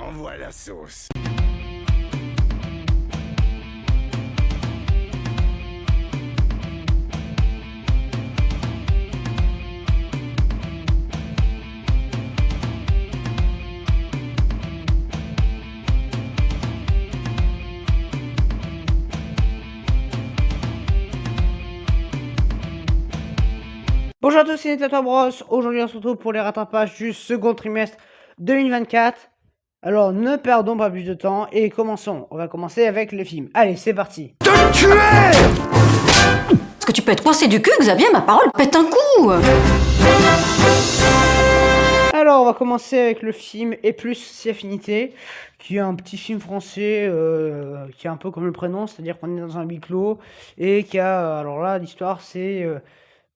Envoie la sauce. Bonjour à tous, c'est Natato Bros. Aujourd'hui, on se retrouve pour les rattrapages du second trimestre 2024. Alors, ne perdons pas plus de temps et commençons. On va commencer avec le film. Allez, c'est parti. De le tuer! Est-ce que tu peux être coincé du cul, Xavier? Ma parole pète un coup! Alors, on va commencer avec le film Et plus si affinité, qui est un petit film français qui est un peu comme le prénom, c'est-à-dire qu'on est dans un huis clos et qui a, alors là, l'histoire, c'est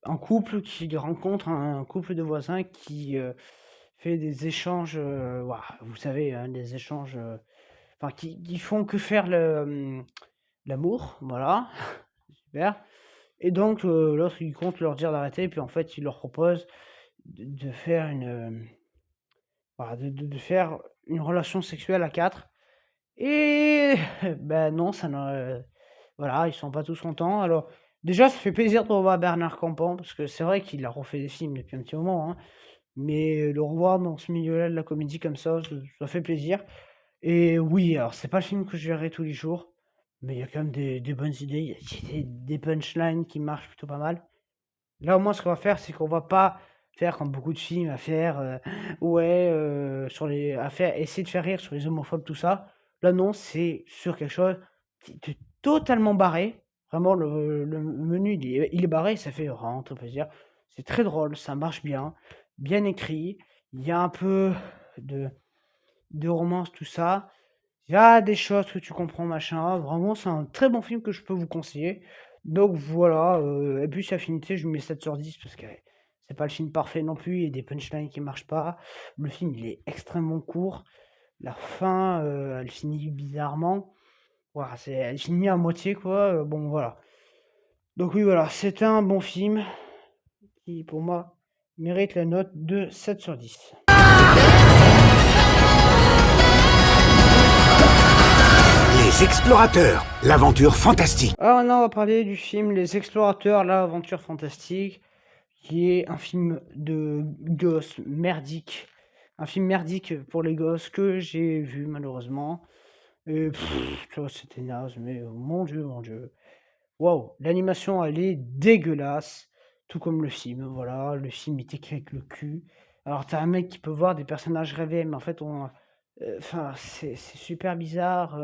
un couple qui rencontre un couple de voisins qui fait des échanges, ouah, vous savez, hein, des échanges, enfin, qui font que faire l'amour, voilà, super. Et donc, l'autre, il compte leur dire d'arrêter, puis en fait, il leur propose de faire voilà, de faire une relation sexuelle à 4. Et ben non, ça ne voilà, ils sont pas tous contents. Alors, déjà, ça fait plaisir de revoir Bernard Campan, parce que c'est vrai qu'il a refait des films depuis un petit moment, hein, mais le revoir dans ce milieu-là de la comédie comme ça fait plaisir. Et oui, alors c'est pas le film que je verrai tous les jours, mais il y a quand même des bonnes idées, il y a des punchlines qui marchent plutôt pas mal. Là, au moins, ce qu'on va faire, c'est qu'on va pas faire comme beaucoup de films à faire, ouais, à faire essayer de faire rire sur les homophobes, tout ça. Là, non, c'est sur quelque chose qui est totalement barré. Vraiment, le menu, il est barré, ça fait vraiment très plaisir. C'est très drôle, ça marche bien écrit. Il y a un peu de romance, tout ça. Il y a des choses que tu comprends, machin. Vraiment, c'est un très bon film que je peux vous conseiller. Donc voilà, et puis Affinité, je lui mets 7 sur 10 parce que c'est pas le film parfait non plus, il y a des punchlines qui marchent pas. Le film, il est extrêmement court. La fin, elle finit bizarrement. Voilà, elle finit à moitié, quoi. Bon, voilà. Donc oui, voilà, c'est un bon film qui, pour moi, mérite la note de 7 sur 10. Les explorateurs, l'aventure fantastique. Alors maintenant, on va parler du film Les Explorateurs, l'aventure fantastique, qui est un film de gosses merdique. Un film merdique pour les gosses que j'ai vu malheureusement. Et tu vois, c'était naze, mais mon Dieu, mon Dieu. Waouh, l'animation, elle est dégueulasse, tout comme le film. Voilà, le film est écrit avec le cul. Alors, t'as un mec qui peut voir des personnages rêver, mais en fait, enfin, c'est super bizarre.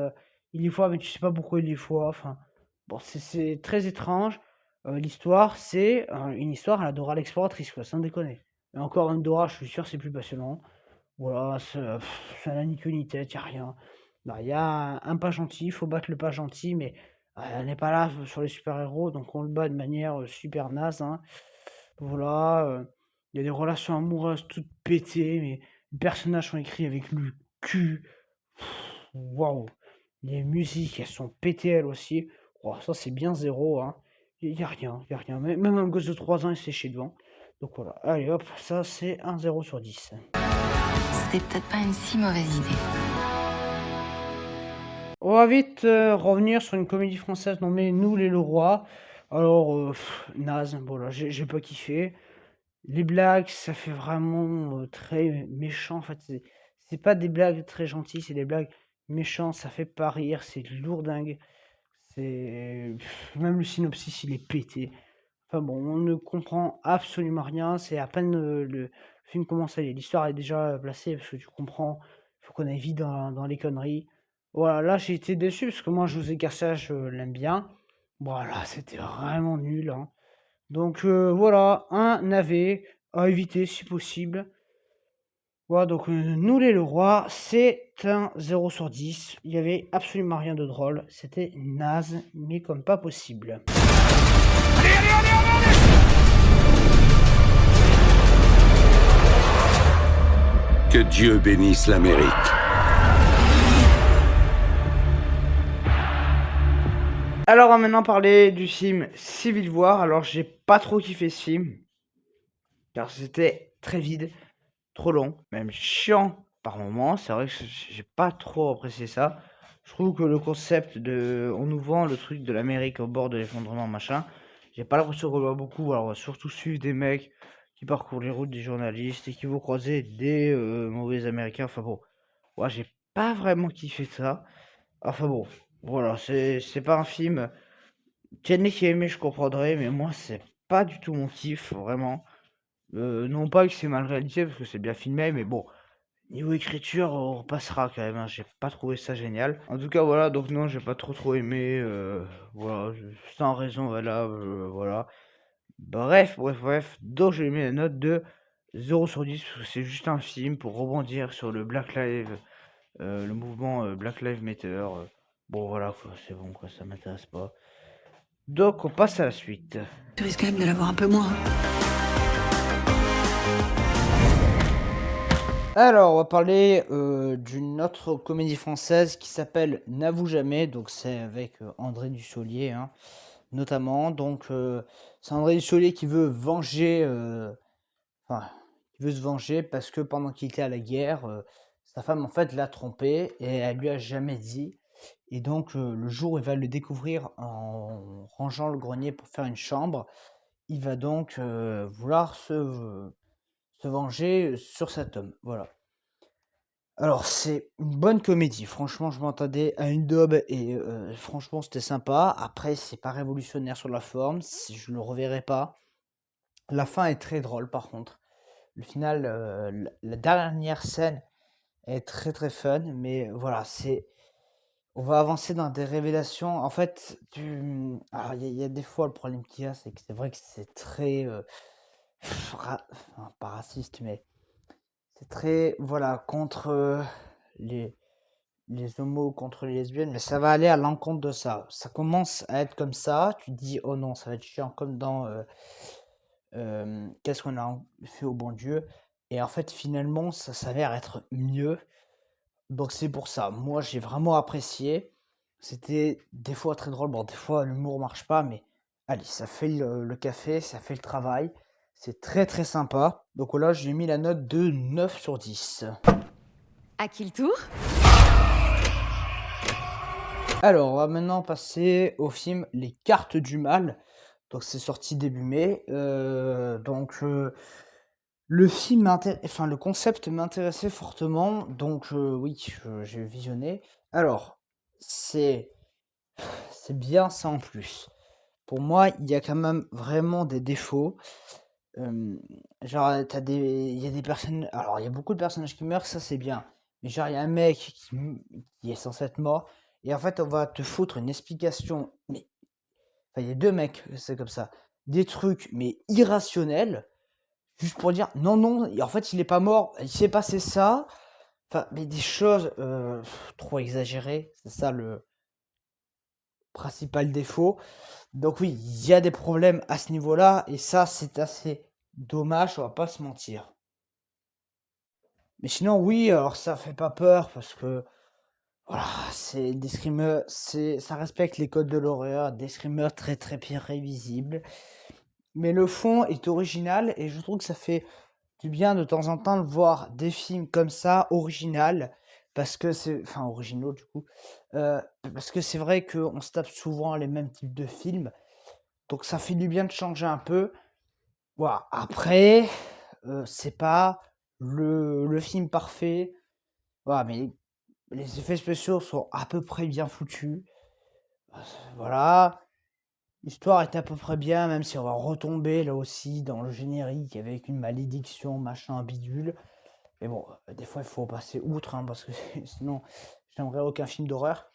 Il les voit, mais tu sais pas pourquoi il les voit. Enfin, bon, c'est très étrange. L'histoire, c'est une histoire à la Dora l'exploratrice, quoi, sans déconner. Et encore une Dora, je suis sûr, c'est plus passionnant. Voilà, ça n'a ni queue ni tête, y a rien. Non, il y a un pas gentil, il faut battre le pas gentil, mais on n'est pas là sur les super-héros, donc on le bat de manière super naze, hein. Voilà, il y a des relations amoureuses toutes pétées, mais les personnages sont écrits avec le cul. Waouh! Les musiques, elles sont pétées elles aussi. Oh, ça, c'est bien zéro, hein. Il y a rien, il y a rien. Même un gosse de 3 ans, il s'est chez devant. Donc voilà, allez hop, ça c'est un 0 sur 10. C'était peut-être pas une si mauvaise idée. On va vite revenir sur une comédie française nommée Nous les Leroy. Alors, naze, voilà, j'ai pas kiffé. Les blagues, ça fait vraiment très méchant. En fait, c'est pas des blagues très gentilles, c'est des blagues méchantes. Ça fait pas rire, c'est lourdingue. Même le synopsis, il est pété. Enfin bon, on ne comprend absolument rien. C'est à peine le film commence, ça y est, l'histoire est déjà placée parce que tu comprends. Il faut qu'on aille vite dans les conneries. Voilà, là j'ai été déçu parce que moi José Garcia, je l'aime bien. Voilà, c'était vraiment nul, hein. Donc voilà, un navet à éviter si possible. Voilà, donc Nous les Leroy, c'est un 0 sur 10. Il y avait absolument rien de drôle. C'était naze, mais comme pas possible. Que Dieu bénisse l'Amérique. Alors, on va maintenant parler du film Civil War. Alors, j'ai pas trop kiffé ce film, car c'était très vide, trop long, même chiant par moment. C'est vrai que j'ai pas trop apprécié ça. Je trouve que le concept de on nous vend le truc de l'Amérique au bord de l'effondrement, machin, j'ai pas l'impression qu'on le voit beaucoup. Alors, on va surtout suivre des mecs qui parcourent les routes des journalistes et qui vont croiser des mauvais Américains. Enfin bon, ouais, j'ai pas vraiment kiffé ça. Enfin bon, voilà, c'est pas un film. Kenny qui a aimé, je comprendrais, mais moi, c'est pas du tout mon kiff, vraiment. Non pas que c'est mal réalisé, parce que c'est bien filmé, mais bon, niveau écriture, on repassera quand même, hein. J'ai pas trouvé ça génial. En tout cas, voilà, donc non, j'ai pas trop aimé. Voilà, sans raison valable, voilà. Bref. Donc, j'ai mis la note de 0/10, parce que c'est juste un film pour rebondir sur le Black Lives, le mouvement Black Lives Matter. Bon, voilà, quoi, c'est bon, quoi, ça m'intéresse pas. Donc, on passe à la suite. Tu risques quand même de l'avoir un peu moins. Alors, on va parler d'une autre comédie française qui s'appelle N'avoue jamais. Donc, c'est avec André Dussolier, hein, notamment. Donc, c'est André Dussolier qui veut venger, enfin, qui veut se venger parce que pendant qu'il était à la guerre, sa femme en fait l'a trompé et elle lui a jamais dit. Et donc, le jour où il va le découvrir en rangeant le grenier pour faire une chambre, il va donc vouloir se venger sur cet homme. Voilà. Alors, c'est une bonne comédie. Franchement, je m'attendais à une daube et franchement, c'était sympa. Après, c'est pas révolutionnaire sur la forme. Je le reverrai pas. La fin est très drôle, par contre. Le final, la dernière scène est très très fun. Mais voilà, on va avancer dans des révélations. En fait, alors, il y a des fois, le problème qu'il y a, c'est que c'est vrai que c'est très... enfin, pas raciste, mais c'est très, voilà, contre les, les homos, contre les lesbiennes, mais ça va aller à l'encontre de ça. Ça commence à être comme ça, tu te dis, oh non, ça va être chiant, comme dans Qu'est-ce qu'on a fait au bon Dieu? Et en fait, finalement, ça s'avère être mieux. Donc c'est pour ça. Moi, j'ai vraiment apprécié. C'était des fois très drôle. Bon, des fois, l'humour marche pas, mais allez, ça fait le café, ça fait le travail. C'est très très sympa. Donc là, j'ai mis la note de 9/10. À qui le tour? Alors, on va maintenant passer au film Les Cartes du Mal. Donc, c'est sorti début mai. Le film enfin, le concept m'intéressait fortement. Donc, oui, j'ai visionné. Alors, c'est bien sans plus. Pour moi, il y a quand même vraiment des défauts. Genre, il y a des personnes. Alors, il y a beaucoup de personnages qui meurent, ça c'est bien. Mais genre, il y a un mec qui est censé être mort. Et en fait, on va te foutre une explication. Mais, enfin, il y a deux mecs, c'est comme ça. Des trucs, mais irrationnels. Juste pour dire, non, non, en fait, il est pas mort. Il s'est passé ça. Enfin, mais des choses trop exagérées. C'est ça le principal défaut. Donc oui, il y a des problèmes à ce niveau-là, et ça, c'est assez dommage, on va pas se mentir. Mais sinon, oui, alors ça fait pas peur, parce que, voilà, c'est des screamers, ça respecte les codes de l'horreur, des screamers très très prévisibles. Mais le fond est original, et je trouve que ça fait du bien de temps en temps de voir des films comme ça, original, parce que enfin, originaux du coup, parce que c'est vrai qu'on se tape souvent les mêmes types de films, donc ça fait du bien de changer un peu. Voilà. Après, c'est pas le film parfait. Voilà, mais les effets spéciaux sont à peu près bien foutus. Voilà. L'histoire est à peu près bien, même si on va retomber là aussi dans le générique avec une malédiction, machin, bidule. Mais bon, des fois il faut passer outre, hein, parce que sinon j'aimerais aucun film d'horreur.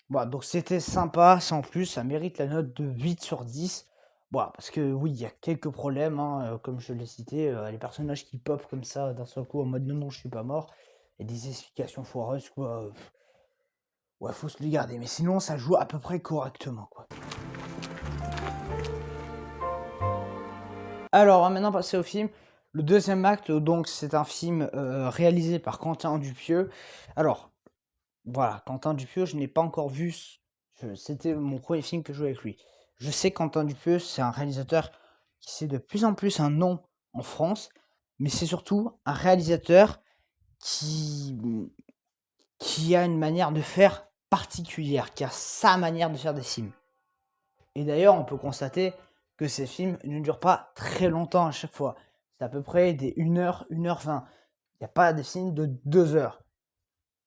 Voilà, donc c'était sympa, sans plus, ça mérite la note de 8/10. Voilà, parce que oui, il y a quelques problèmes, hein, comme je l'ai cité, les personnages qui pop comme ça d'un seul coup en mode non, non, je suis pas mort, et des explications foireuses, quoi. Ouais, faut se les garder, mais sinon ça joue à peu près correctement, quoi. Alors, on va maintenant passer au film. Le deuxième acte, donc, c'est un film réalisé par Quentin Dupieux. Alors, voilà, Quentin Dupieux, je n'ai pas encore vu. C'était mon premier film que je jouais avec lui. Je sais que Quentin Dupieux, c'est un réalisateur qui s'est de plus en plus un nom en France, mais c'est surtout un réalisateur qui, qui a une manière de faire particulière, qui a sa manière de faire des films. Et d'ailleurs, on peut constater que ces films ne durent pas très longtemps à chaque fois. C'est à peu près des 1 heure, 1 h 20. Il n'y a pas des films de 2 heures.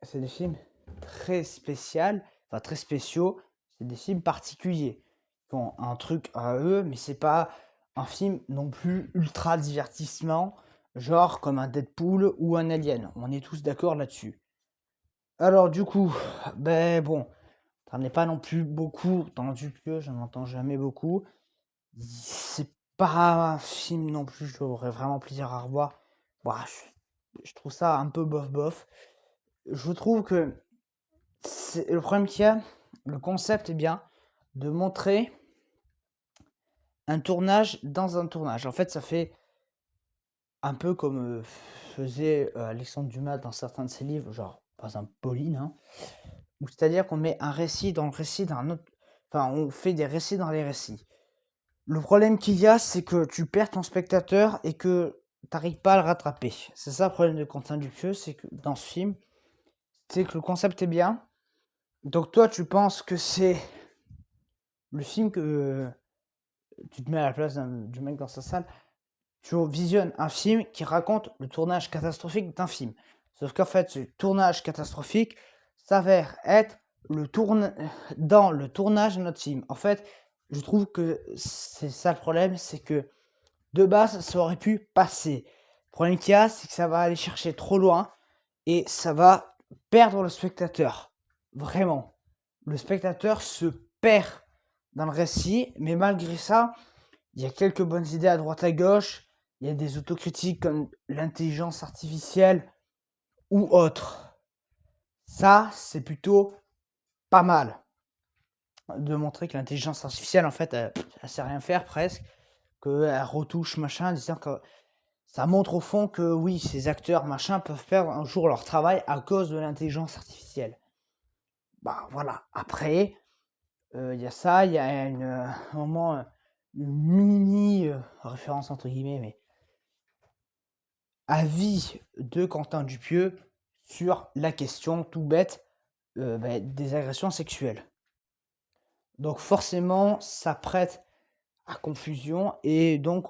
C'est des films très spéciaux, enfin très spéciaux. C'est des films particuliers qui ont un truc à eux, mais c'est pas un film non plus ultra divertissement, genre comme un Deadpool ou un Alien. On est tous d'accord là-dessus. Alors du coup, ben bon, ça n'est pas non plus beaucoup dans Dupieux, je n'en entends jamais beaucoup. C'est pas un film non plus, j'aurais vraiment plaisir à revoir. Bah, je trouve ça un peu bof bof. Je trouve que le problème qu'il y a, le concept est bien de montrer un tournage dans un tournage. En fait, ça fait un peu comme faisait Alexandre Dumas dans certains de ses livres, genre par exemple Pauline, hein, où c'est-à-dire qu'on met un récit dans le récit d'un autre. Enfin, on fait des récits dans les récits. Le problème qu'il y a, c'est que tu perds ton spectateur et que t'arrives pas à le rattraper. C'est ça le problème de Quentin Dupieux, c'est que dans ce film, c'est que le concept est bien. Donc toi, tu penses que c'est le film que tu te mets à la place du mec dans sa salle. Tu visionnes un film qui raconte le tournage catastrophique d'un film. Sauf qu'en fait, ce tournage catastrophique s'avère être dans le tournage de notre film. En fait, je trouve que c'est ça le problème, c'est que de base, ça aurait pu passer. Le problème qu'il y a, c'est que ça va aller chercher trop loin et ça va perdre le spectateur. Vraiment. Le spectateur se perd dans le récit, mais malgré ça, il y a quelques bonnes idées à droite à gauche. Il y a des autocritiques comme l'intelligence artificielle ou autre. Ça, c'est plutôt pas mal de montrer que l'intelligence artificielle, en fait, elle sait rien faire presque, qu'elle retouche machin, disant que ça montre au fond que oui, ces acteurs machin peuvent perdre un jour leur travail à cause de l'intelligence artificielle. Bah voilà. Après, il y a ça, il y a un moment, une mini référence entre guillemets, mais avis de Quentin Dupieux sur la question tout bête des agressions sexuelles. Donc forcément, ça prête à confusion et donc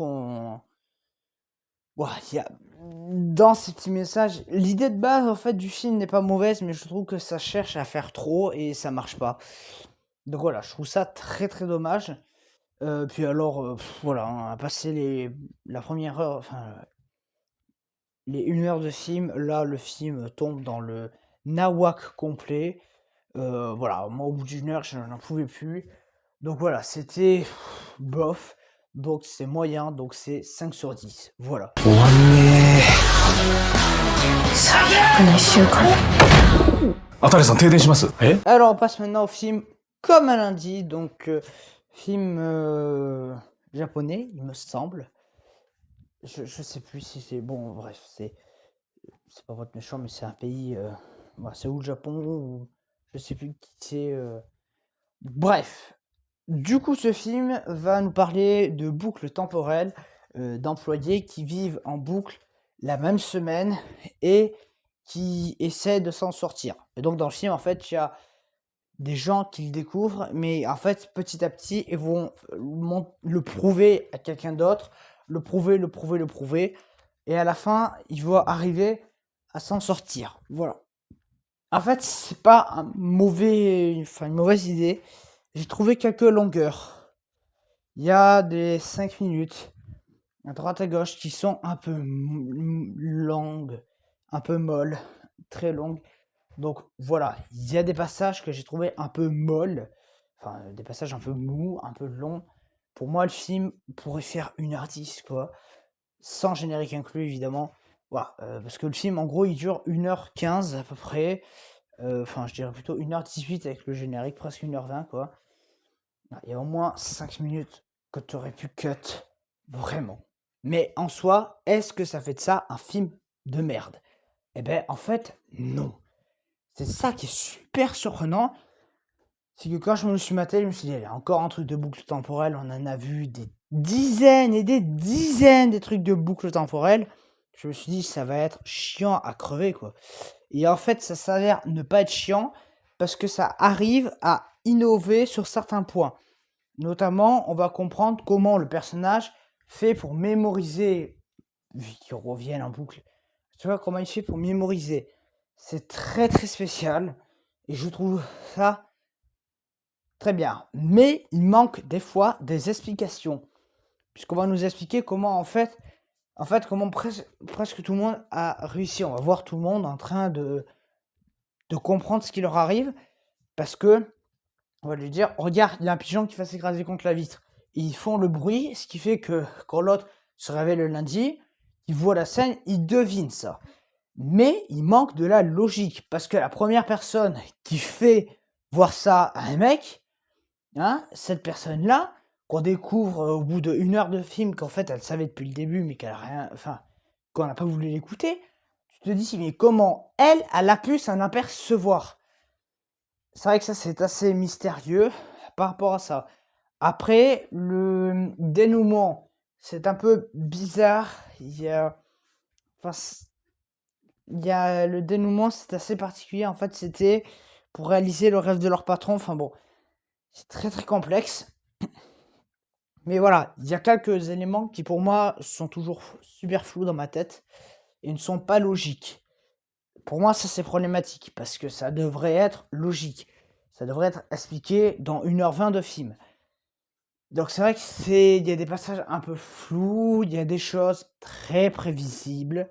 y a dans ces petits messages, l'idée de base en fait du film n'est pas mauvaise, mais je trouve que ça cherche à faire trop et ça marche pas. Donc voilà, je trouve ça très très dommage. Puis alors, voilà, on a passé la première heure, enfin les 1 heure de film. Là, le film tombe dans le nawak complet. Voilà, moi au bout d'1 heure, je n'en pouvais plus. Donc voilà, c'était bof. Donc c'est moyen, donc c'est 5 sur 10. Voilà. Alors on passe maintenant au film Comme un lundi, donc film japonais, il me semble. Je sais plus si c'est bon, bref, c'est pas votre méchant, mais c'est un pays, c'est où le Japon ou je sais plus qui c'est. Bref, du coup, ce film va nous parler de boucles temporelles, d'employés qui vivent en boucle la même semaine et qui essaient de s'en sortir. Et donc dans le film, en fait, il y a des gens qui le découvrent, mais en fait, petit à petit, ils vont le prouver à quelqu'un d'autre, le prouver, et à la fin, ils vont arriver à s'en sortir. Voilà. En fait, c'est pas une mauvaise idée. J'ai trouvé quelques longueurs. Il y a des 5 minutes à droite à gauche qui sont un peu longues, un peu molles, très longues. Donc voilà, il y a des passages que j'ai trouvé un peu molles, enfin des passages un peu mous, un peu longs. Pour moi, le film pourrait faire 1h10, quoi, sans générique inclus évidemment. Voilà, parce que le film en gros il dure 1h15 à peu près. Enfin, je dirais plutôt 1h18 avec le générique, presque 1h20 quoi. Il y a au moins 5 minutes que tu aurais pu cut, vraiment. Mais en soi, est-ce que ça fait de ça un film de merde? Eh ben, en fait, non. C'est ça qui est super surprenant. C'est que quand je me suis maté, je me suis dit, il y a encore un truc de boucle temporelle. On en a vu des dizaines et des dizaines des trucs de boucle temporelle. je me suis dit, ça va être chiant à crever, quoi. Et en fait, ça s'avère ne pas être chiant parce que ça arrive à innover sur certains points. Notamment, on va comprendre comment le personnage fait pour mémoriser, vu qu'il revienne en boucle. Tu vois, comment il fait pour mémoriser. C'est très très spécial et je trouve ça très bien. Mais il manque des fois des explications. Puisqu'on va nous expliquer comment comment presque tout le monde a réussi. On va voir tout le monde en train de comprendre ce qui leur arrive. Parce que, on va lui dire, regarde, il y a un pigeon qui va s'écraser contre la vitre. Et ils font le bruit, ce qui fait que quand l'autre se réveille le lundi, il voit la scène, il devine ça. Mais il manque de la logique. Parce que la première personne qui fait voir ça à un mec, hein, cette personne-là, qu'on découvre au bout d'une heure de film qu'en fait elle savait depuis le début, mais qu'elle a rien. Enfin, qu'on n'a pas voulu l'écouter, tu te dis, mais comment elle a pu s'en apercevoir? C'est vrai que ça, c'est assez mystérieux par rapport à ça. Après, le dénouement, c'est un peu bizarre. Enfin, il y a le dénouement, c'est assez particulier. En fait, c'était pour réaliser le rêve de leur patron. Enfin bon, c'est très très complexe. Mais voilà, il y a quelques éléments qui pour moi sont toujours super flous dans ma tête et ne sont pas logiques. Pour moi, ça c'est problématique parce que ça devrait être logique. Ça devrait être expliqué dans 1h20 de film. Donc c'est vrai il y a des passages un peu flous, il y a des choses très prévisibles.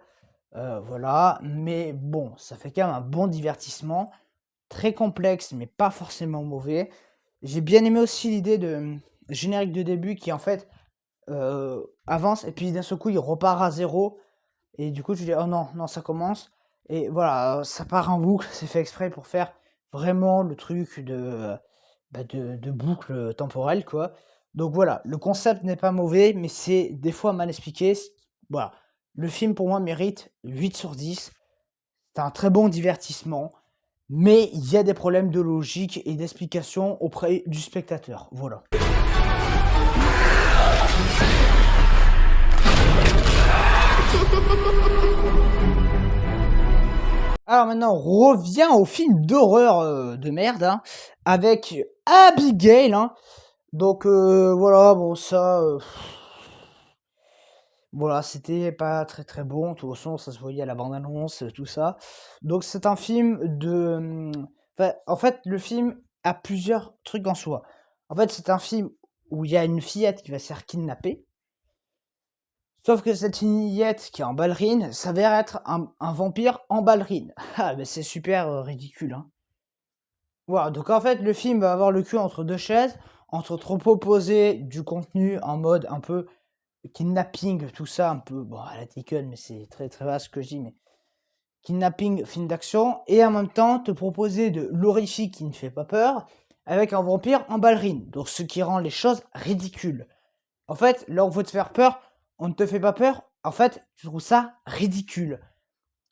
Voilà, mais bon, ça fait quand même un bon divertissement. Très complexe, mais pas forcément mauvais. J'ai bien aimé aussi l'idée de générique de début qui en fait avance et puis d'un seul coup il repart à zéro et du coup tu dis oh non, non ça commence et voilà, ça part en boucle, c'est fait exprès pour faire vraiment le truc de boucle temporelle quoi. Donc voilà, le concept n'est pas mauvais mais c'est des fois mal expliqué. Voilà, le film pour moi mérite 8 sur 10. C'est un très bon divertissement. Mais il y a des problèmes de logique et d'explication auprès du spectateur. Voilà. Alors maintenant, on revient au film d'horreur de merde, hein, avec Abigail. Hein. Donc voilà, bon ça... voilà, c'était pas très très bon, de toute façon ça se voyait à la bande-annonce, tout ça. Donc c'est un film de... Enfin, en fait, le film a plusieurs trucs en soi. En fait, c'est un film où il y a une fillette qui va se faire kidnapper. Sauf que cette fillette qui est en ballerine s'avère être un vampire en ballerine. Ah, mais c'est super ridicule, hein. Voilà, donc en fait, le film va avoir le cul entre deux chaises, entre trop proposer du contenu en mode un peu kidnapping, tout ça, un peu, bon, à la Taken, mais c'est très très vaste ce que je dis, mais kidnapping, film d'action, et en même temps te proposer de l'horrifique qui ne fait pas peur, avec un vampire en ballerine, donc ce qui rend les choses ridicules. En fait, là où on veut te faire peur, on ne te fait pas peur, en fait, tu trouves ça ridicule.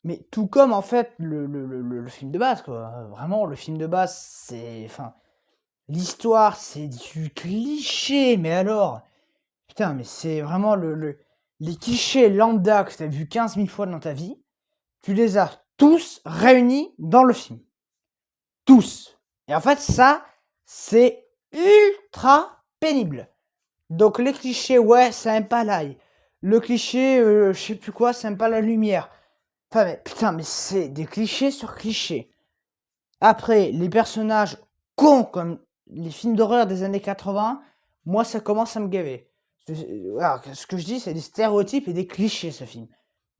Mais tout comme, en fait, le film de base, quoi. Vraiment, le film de base, c'est... Enfin, l'histoire, c'est du cliché, mais alors... Putain, mais c'est vraiment les clichés lambda que tu as vu 15 000 fois dans ta vie, tu les as tous réunis dans le film. Tous. Et en fait, ça, c'est ultra pénible. Donc les clichés, ouais, ça aime pas l'ail. Le cliché, je sais plus quoi, ça aime pas la lumière. Enfin, mais putain, mais c'est des clichés sur clichés. Après, les personnages cons comme les films d'horreur des années 80, moi, ça commence à me gaver. Alors, ce que je dis, c'est des stéréotypes et des clichés, ce film.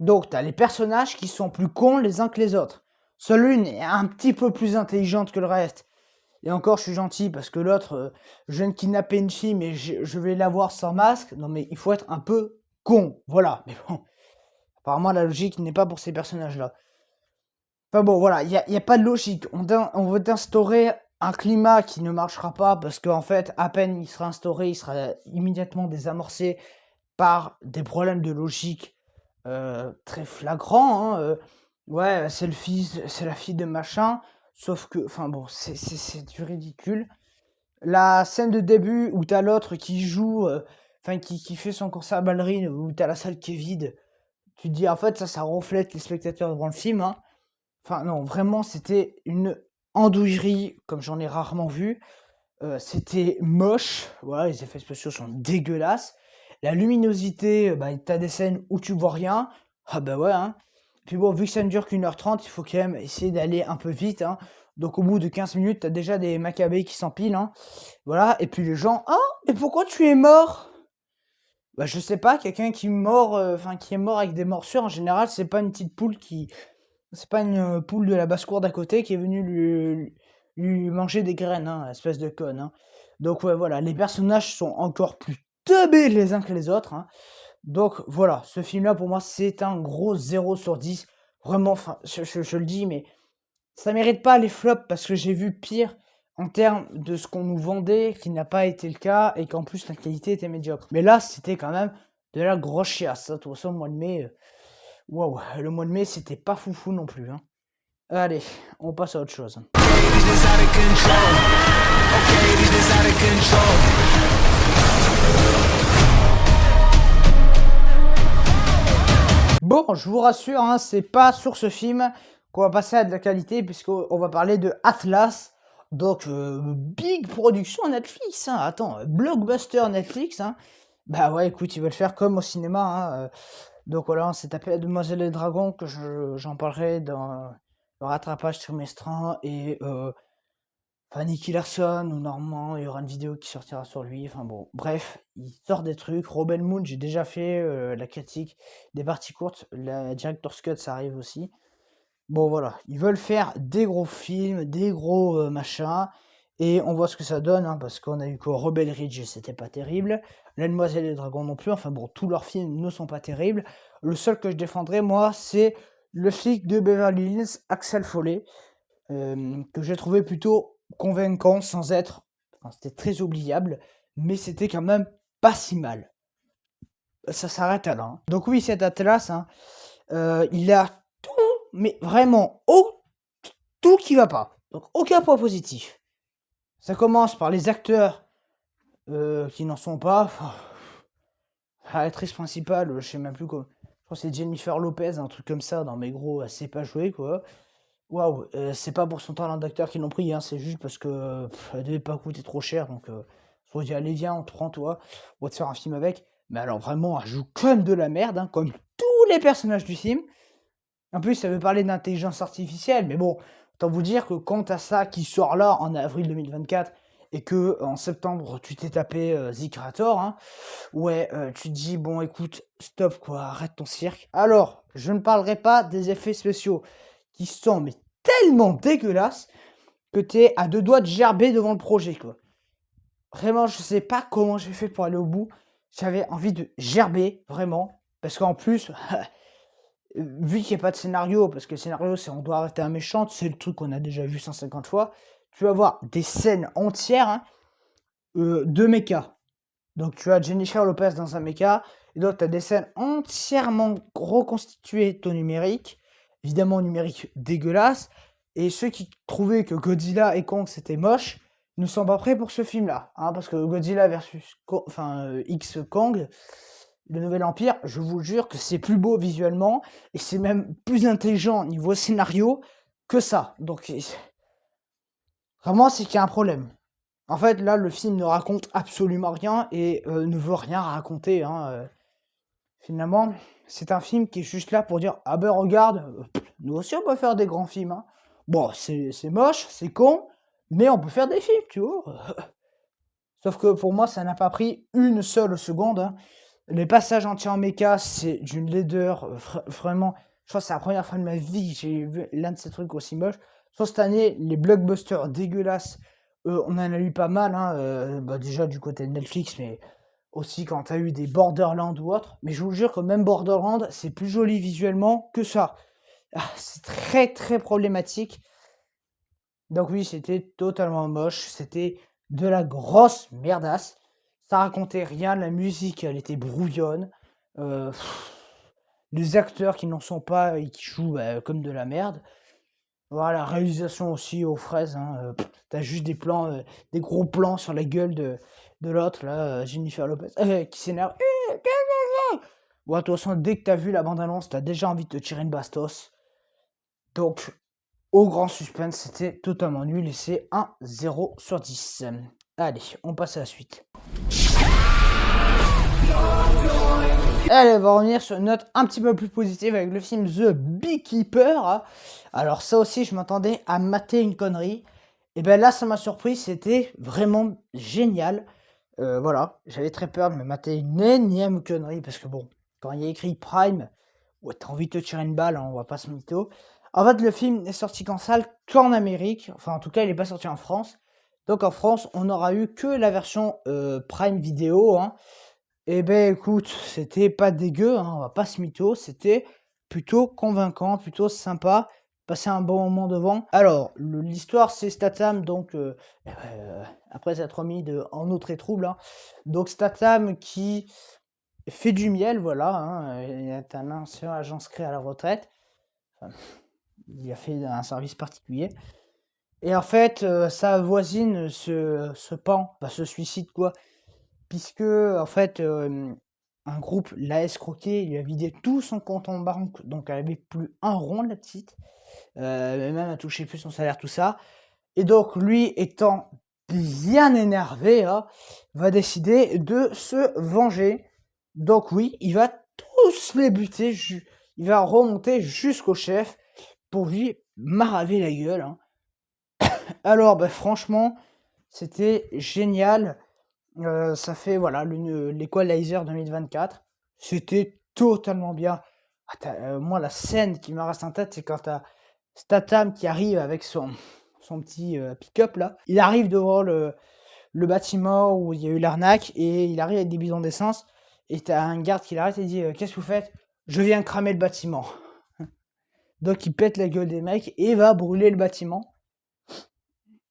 Donc, t'as les personnages qui sont plus cons les uns que les autres. Seule une est un petit peu plus intelligente que le reste. Et encore, je suis gentil parce que l'autre, je viens de kidnapper une fille, mais je vais la voir sans masque. Non, mais il faut être un peu con. Voilà. Mais bon, apparemment, la logique n'est pas pour ces personnages-là. Enfin bon, voilà, il n'y a pas de logique. On veut instaurer un climat qui ne marchera pas parce qu'en fait, à peine il sera instauré, il sera immédiatement désamorcé par des problèmes de logique très flagrants. Hein, ouais, c'est la fille de machin. Sauf que, enfin bon, c'est du ridicule. La scène de début où t'as l'autre qui joue, enfin qui fait son concert à ballerine, où t'as la salle qui est vide. Tu te dis, en fait, ça reflète les spectateurs devant le film, hein. Enfin, non, vraiment, c'était une andouillerie, comme j'en ai rarement vu. C'était moche, voilà, les effets spéciaux sont dégueulasses. La luminosité, bah, t'as des scènes où tu vois rien. Ah bah ouais, hein. Puis bon, vu que ça ne dure qu'1h30, il faut quand même essayer d'aller un peu vite, hein. Donc au bout de 15 minutes, t'as déjà des macabées qui s'empilent, hein. Voilà, et puis les gens, ah, mais pourquoi tu es mort? Bah je sais pas, quelqu'un qui mord, enfin qui est mort avec des morsures, en général, c'est pas une petite poule qui, c'est pas une poule de la basse-cour d'à côté qui est venue lui manger des graines, hein, espèce de conne, hein. Donc ouais, voilà, les personnages sont encore plus teubés les uns que les autres, hein. Donc voilà, ce film-là, pour moi, c'est un gros 0/10. Vraiment, enfin, je le dis, mais ça mérite pas les flops parce que j'ai vu pire en termes de ce qu'on nous vendait, qui n'a pas été le cas, et qu'en plus la qualité était médiocre. Mais là, c'était quand même de la grosse chiasse, hein. De toute façon, le mois de mai, waouh, le mois de mai, c'était pas foufou non plus, hein. Allez, on passe à autre chose. Bon, je vous rassure, hein, c'est pas sur ce film qu'on va passer à de la qualité, puisqu'on va parler de Atlas. Donc, big production Netflix, hein. Attends, blockbuster Netflix, hein. Bah ouais, écoute, ils veulent faire comme au cinéma, hein. Donc voilà, on s'est tapé la Demoiselle et le Dragon, que j'en parlerai dans le rattrapage trimestriel, et enfin, Nicky Larson ou Normand, il y aura une vidéo qui sortira sur lui. Enfin bon, bref, il sort des trucs. Rebel Moon, j'ai déjà fait la critique des parties courtes. La Director's Cut, ça arrive aussi. Bon voilà, ils veulent faire des gros films, des gros machins. Et on voit ce que ça donne, hein, parce qu'on a eu que Rebel Ridge et c'était pas terrible. La Demoiselle et le Dragon non plus. Enfin bon, tous leurs films ne sont pas terribles. Le seul que je défendrai, moi, c'est le flic de Beverly Hills, Axel Foley, que j'ai trouvé plutôt convaincant sans être... Enfin, c'était très oubliable, mais c'était quand même pas si mal. Ça s'arrête à là, hein. Donc oui, cet Atlas, hein, il a tout, mais vraiment tout qui va pas. Donc aucun point positif. Ça commence par les acteurs qui n'en sont pas. Enfin, l'actrice principale, je sais même plus quoi. Je crois que c'est Jennifer Lopez, un truc comme ça, dans mes gros, assez pas joué, quoi. Waouh, c'est pas pour son talent d'acteur qu'ils l'ont pris, hein, c'est juste parce que elle devait pas coûter trop cher, donc faut dire allez viens, on te prend toi, on va te faire un film avec. Mais alors vraiment, elle joue comme de la merde, hein, comme tous les personnages du film. En plus, ça veut parler d'intelligence artificielle, mais bon, autant vous dire que quant à ça qui sort là en avril 2024 et que en septembre tu t'es tapé The Creator, hein, ouais, tu te dis bon écoute, stop quoi, arrête ton cirque. Alors, je ne parlerai pas des effets spéciaux qui sont mais tellement dégueulasses que t'es à deux doigts de gerber devant le projet, quoi. Vraiment, je sais pas comment j'ai fait pour aller au bout. J'avais envie de gerber, vraiment. Parce qu'en plus, vu qu'il n'y a pas de scénario, parce que le scénario, c'est on doit arrêter un méchant, c'est le truc qu'on a déjà vu 150 fois, tu vas avoir des scènes entières, hein, de méca. Donc tu as Jennifer Lopez dans un méca, et donc tu as des scènes entièrement reconstituées au numérique, évidemment numérique dégueulasse, et ceux qui trouvaient que Godzilla et Kong c'était moche, ne sont pas prêts pour ce film-là, hein, parce que Godzilla versus X Kong, le Nouvel Empire, je vous jure que c'est plus beau visuellement, et c'est même plus intelligent niveau scénario que ça. Donc vraiment c'est qu'il y a un problème. En fait, là, le film ne raconte absolument rien et ne veut rien raconter, hein. Finalement, c'est un film qui est juste là pour dire ah ben regarde, nous aussi on peut faire des grands films, hein. Bon, c'est moche, c'est con, mais on peut faire des films, tu vois. Sauf que pour moi, ça n'a pas pris une seule seconde, hein. Les passages entiers en méca, c'est d'une laideur, vraiment. Je crois que c'est la première fois de ma vie que j'ai vu l'un de ces trucs aussi moches. Sur cette année, les blockbusters dégueulasses, on en a eu pas mal, hein, bah déjà du côté de Netflix, mais aussi quand t'as eu des Borderlands ou autres. Mais je vous jure que même Borderlands, c'est plus joli visuellement que ça. Ah, c'est très très problématique. Donc oui, c'était totalement moche. C'était de la grosse merdasse. Ça racontait rien. La musique, elle était brouillonne. Les acteurs qui n'en sont pas et qui jouent comme de la merde. Voilà, la réalisation aussi aux fraises, hein, t'as juste des plans, des gros plans sur la gueule de l'autre, là, Jennifer Lopez, qui s'énerve. Bon, de toute façon, dès que t'as vu la bande-annonce, t'as déjà envie de te tirer une bastos. Donc, au grand suspense, c'était totalement nul et c'est un 0 sur 10. Allez, on passe à la suite. Allez, on va revenir sur une note un petit peu plus positive avec le film The Beekeeper. Alors ça aussi, je m'attendais à mater une connerie. Et ben là, ça m'a surpris, c'était vraiment génial. Voilà, j'avais très peur de me mater une énième connerie parce que bon, quand il y a écrit Prime, ouais, t'as envie de te tirer une balle, hein, on va pas se mytho. En fait, le film n'est sorti qu'en salle qu'en Amérique. Enfin, en tout cas, il n'est pas sorti en France. Donc en France, on n'aura eu que la version Prime Vidéo. Hein. Et ben écoute, c'était pas dégueu, hein, on va pas se mytho, c'était plutôt convaincant, plutôt sympa, passer un bon moment devant. Alors, l'histoire c'est Statham, donc après s'être remis en eau très trouble, hein. Donc Statham qui fait du miel, voilà, hein, il est un ancien agent secret à la retraite, enfin, il a fait un service particulier. Et en fait, sa voisine se pend, se suicide quoi. Puisque, en fait, un groupe l'a escroqué, il lui a vidé tout son compte en banque, donc elle avait plus un rond, la petite. Même elle touchait plus son salaire, tout ça. Et donc, lui, étant bien énervé, hein, va décider de se venger. Donc oui, il va tous les buter, il va remonter jusqu'au chef pour lui maraver la gueule. Hein. Alors, franchement, c'était génial. Ça fait voilà l'Equalizer 2024. C'était totalement bien. Moi, la scène qui me reste en tête, c'est quand t'as Statham qui arrive avec son petit pick-up là. Il arrive devant le bâtiment où il y a eu l'arnaque et il arrive avec des bidons d'essence. Et t'as un garde qui l'arrête et dit qu'est-ce que vous faites? Je viens cramer le bâtiment. Donc il pète la gueule des mecs et va brûler le bâtiment.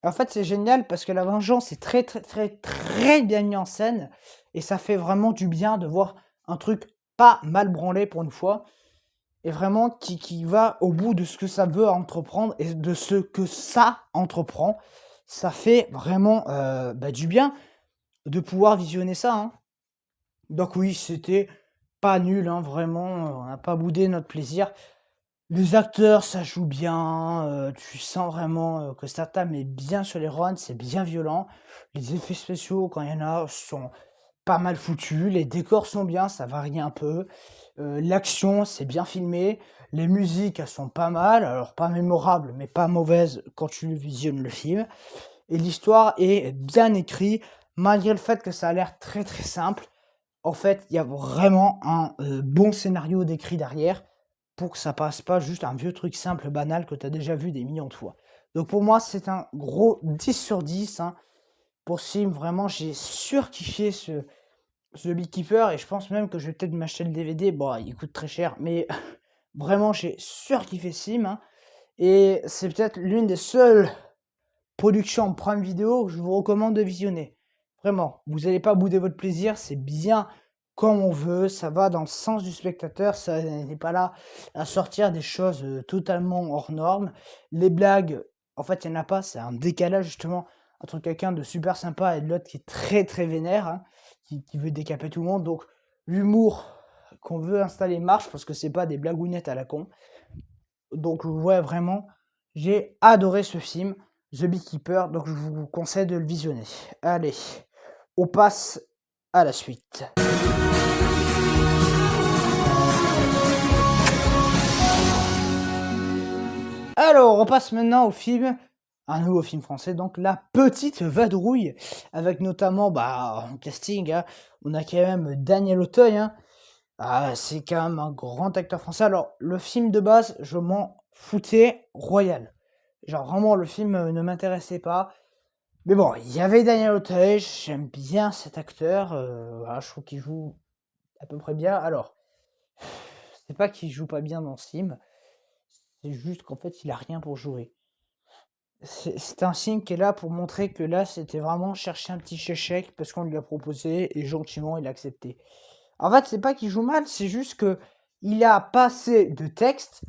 En fait, c'est génial parce que la vengeance est très, très, très, très bien mis en scène et ça fait vraiment du bien de voir un truc pas mal branlé pour une fois et vraiment qui va au bout de ce que ça veut entreprendre et de ce que ça entreprend. Ça fait vraiment du bien de pouvoir visionner ça. Hein. Donc oui, c'était pas nul, hein, vraiment, on n'a pas boudé notre plaisir. Les acteurs, ça joue bien, tu sens vraiment, que Statham est bien sur les runs, c'est bien violent. Les effets spéciaux, quand il y en a, sont pas mal foutus. Les décors sont bien, ça varie un peu. L'action, c'est bien filmé. Les musiques, elles sont pas mal. Alors, pas mémorables, mais pas mauvaises quand tu visionnes le film. Et l'histoire est bien écrite, malgré le fait que ça a l'air très très simple. En fait, il y a vraiment un bon scénario décrit derrière pour que ça passe pas juste un vieux truc simple, banal, que tu as déjà vu des millions de fois. Donc pour moi, c'est un gros 10 sur 10. Hein. Pour ce film, vraiment, j'ai surkiffé ce Beekeeper et je pense même que je vais peut-être m'acheter le DVD. Bon, il coûte très cher, mais vraiment, j'ai surkiffé ce film. Hein. Et c'est peut-être l'une des seules productions Prime Video que je vous recommande de visionner. Vraiment, vous n'allez pas bouder votre plaisir, c'est bien comme on veut, ça va dans le sens du spectateur, ça n'est pas là à sortir des choses totalement hors normes. Les blagues, en fait, il n'y en a pas, c'est un décalage justement entre quelqu'un de super sympa et de l'autre qui est très très vénère, hein, qui veut décaper tout le monde. Donc l'humour qu'on veut installer marche parce que c'est pas des blagounettes à la con. Donc ouais, vraiment, j'ai adoré ce film, The Beekeeper, donc je vous conseille de le visionner. Allez, on passe à la suite. Alors, on passe maintenant au film, un nouveau film français, donc La Petite Vadrouille, avec notamment, en casting, hein, on a quand même Daniel Auteuil, hein. C'est quand même un grand acteur français. Alors, le film de base, je m'en foutais royal. Genre, vraiment, le film ne m'intéressait pas. Mais bon, il y avait Daniel Auteuil, j'aime bien cet acteur, je trouve qu'il joue à peu près bien. Alors, c'est pas qu'il joue pas bien dans ce film, c'est juste qu'en fait, il a rien pour jouer. C'est un signe qui est là pour montrer que là, c'était vraiment chercher un petit chèque parce qu'on lui a proposé et gentiment, il a accepté. En fait, c'est pas qu'il joue mal, c'est juste que il a pas assez de texte,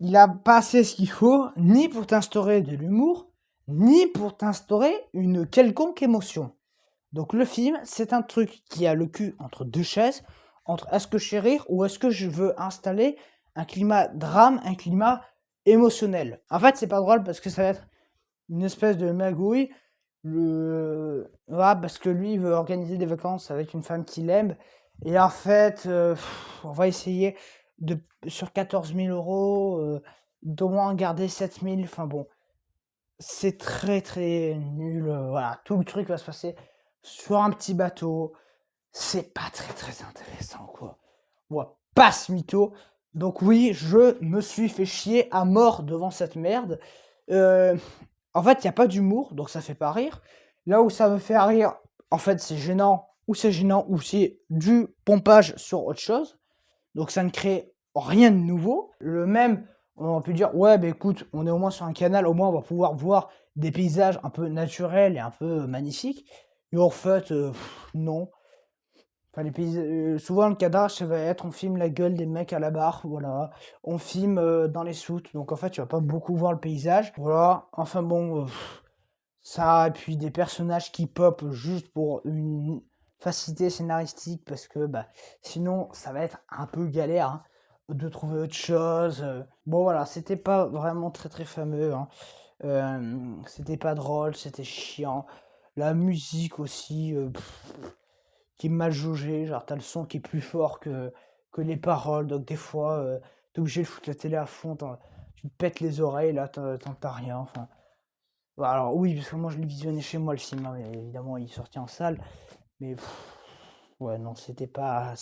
il a pas assez ce qu'il faut, ni pour t'instaurer de l'humour, ni pour t'instaurer une quelconque émotion. Donc le film, c'est un truc qui a le cul entre deux chaises, entre est-ce que chérir ou est-ce que je veux installer un climat drame, un climat émotionnel. En fait, c'est pas drôle parce que ça va être une espèce de magouille. Voilà, parce que lui, il veut organiser des vacances avec une femme qu'il aime. Et en fait, on va essayer sur 14 000 euros, d'au moins garder 7 000. Enfin bon, c'est très très nul. Voilà, tout le truc va se passer sur un petit bateau. C'est pas très très intéressant, quoi. On va pas se mytho. Donc oui, je me suis fait chier à mort devant cette merde. En fait, il y a pas d'humour, donc ça fait pas rire. Là où ça me fait rire, en fait, c'est gênant, ou c'est du pompage sur autre chose. Donc ça ne crée rien de nouveau. Le même, on aurait pu dire, ouais, bah écoute, on est au moins sur un canal, au moins on va pouvoir voir des paysages un peu naturels et un peu magnifiques. Et en fait, non. Enfin, souvent le cadrage, ça va être, on filme la gueule des mecs à la barre, voilà. On filme dans les soutes, donc en fait, tu vas pas beaucoup voir le paysage. Voilà, enfin bon, ça, et puis des personnages qui pop juste pour une facilité scénaristique, parce que bah, sinon, ça va être un peu galère hein, de trouver autre chose. Bon, voilà, c'était pas vraiment très très fameux, hein. C'était pas drôle, c'était chiant. La musique aussi, qui est mal jaugée, genre t'as le son qui est plus fort que les paroles, donc des fois, t'es obligé de foutre la télé à fond, tu te pètes les oreilles, là, t'entends rien, enfin... Bah, alors oui, parce que moi je l'ai visionné chez moi le film, hein, mais évidemment il est sorti en salle, mais ouais non, c'était pas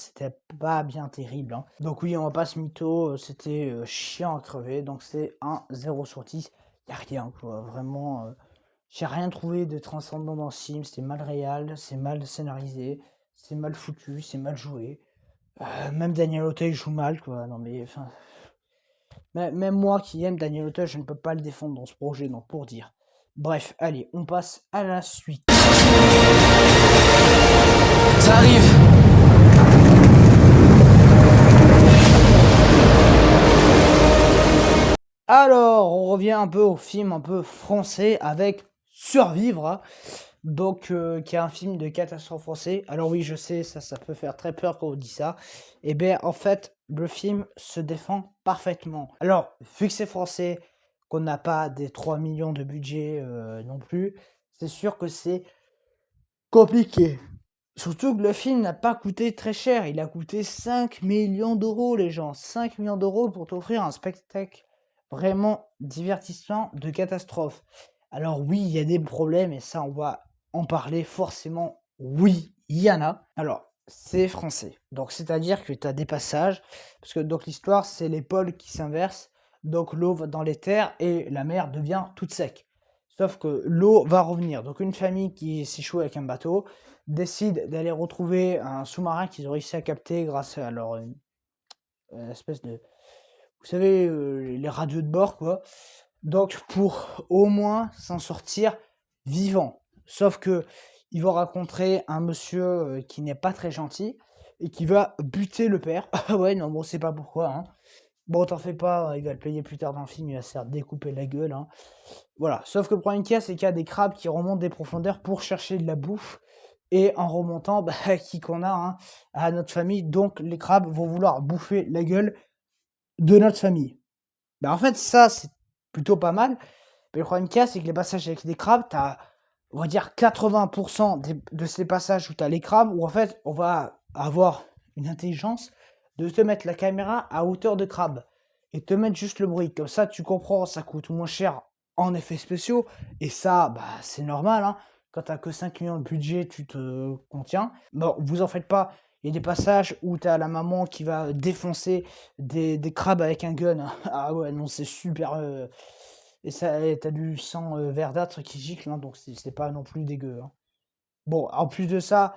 bien terrible, hein. Donc oui, on va pas se mytho, c'était chiant à crever, donc c'est un 0 sur 10, y a rien, quoi, vraiment, j'ai rien trouvé de transcendant dans ce film, c'était mal réel, c'est mal scénarisé, c'est mal foutu, c'est mal joué. Même Daniel Auteuil joue mal, quoi. Non mais enfin, même moi qui aime Daniel Auteuil, je ne peux pas le défendre dans ce projet, donc pour dire. Bref, allez, on passe à la suite. Ça arrive. Alors, on revient un peu au film un peu français avec Survivre, hein. Donc, qui est un film de catastrophe français. Alors oui, je sais, ça peut faire très peur quand on dit ça. Et bien, en fait, le film se défend parfaitement. Alors, vu que c'est français, qu'on n'a pas des 3 millions de budget non plus, c'est sûr que c'est compliqué. Surtout que le film n'a pas coûté très cher. Il a coûté 5 millions d'euros, les gens. 5 millions d'euros pour t'offrir un spectacle vraiment divertissant de catastrophe. Alors oui, il y a des problèmes et ça, on va en parler forcément. Oui, il y en a. Alors, c'est français. Donc, c'est-à-dire que tu as des passages. Parce que donc l'histoire, c'est les pôles qui s'inversent. Donc, l'eau va dans les terres et la mer devient toute sec. Sauf que l'eau va revenir. Donc, une famille qui s'échoue avec un bateau décide d'aller retrouver un sous-marin qu'ils ont réussi à capter grâce à leur espèce de... Vous savez, les radios de bord, quoi. Donc, pour au moins s'en sortir vivant. Sauf que ils vont rencontrer un monsieur qui n'est pas très gentil et qui va buter le père. Ah ouais, non, bon, c'est pas pourquoi, hein. Bon, t'en fais pas, il va le payer plus tard dans le film, il va se faire découper la gueule, hein. Voilà, sauf que le problème qu'il y a, c'est qu'il y a des crabes qui remontent des profondeurs pour chercher de la bouffe. Et en remontant, bah, qui qu'on a hein, à notre famille, donc les crabes vont vouloir bouffer la gueule de notre famille. Bah, en fait, ça, c'est plutôt pas mal. Mais le problème qu'il y a, c'est que les passages avec les crabes, t'as, on va dire, 80% de ces passages où t'as les crabes, où en fait, on va avoir une intelligence de te mettre la caméra à hauteur de crabe et te mettre juste le bruit. Comme ça, tu comprends, ça coûte moins cher en effets spéciaux. Et ça, bah, c'est normal, hein. Quand t'as que 5 millions de budget, tu te contiens. Bon, vous en faites pas. Il y a des passages où t'as la maman qui va défoncer des crabes avec un gun. Ah ouais, non, c'est super. Et ça, et t'as du sang verdâtre qui gicle, hein, donc c'est pas non plus dégueu, hein. Bon, en plus de ça,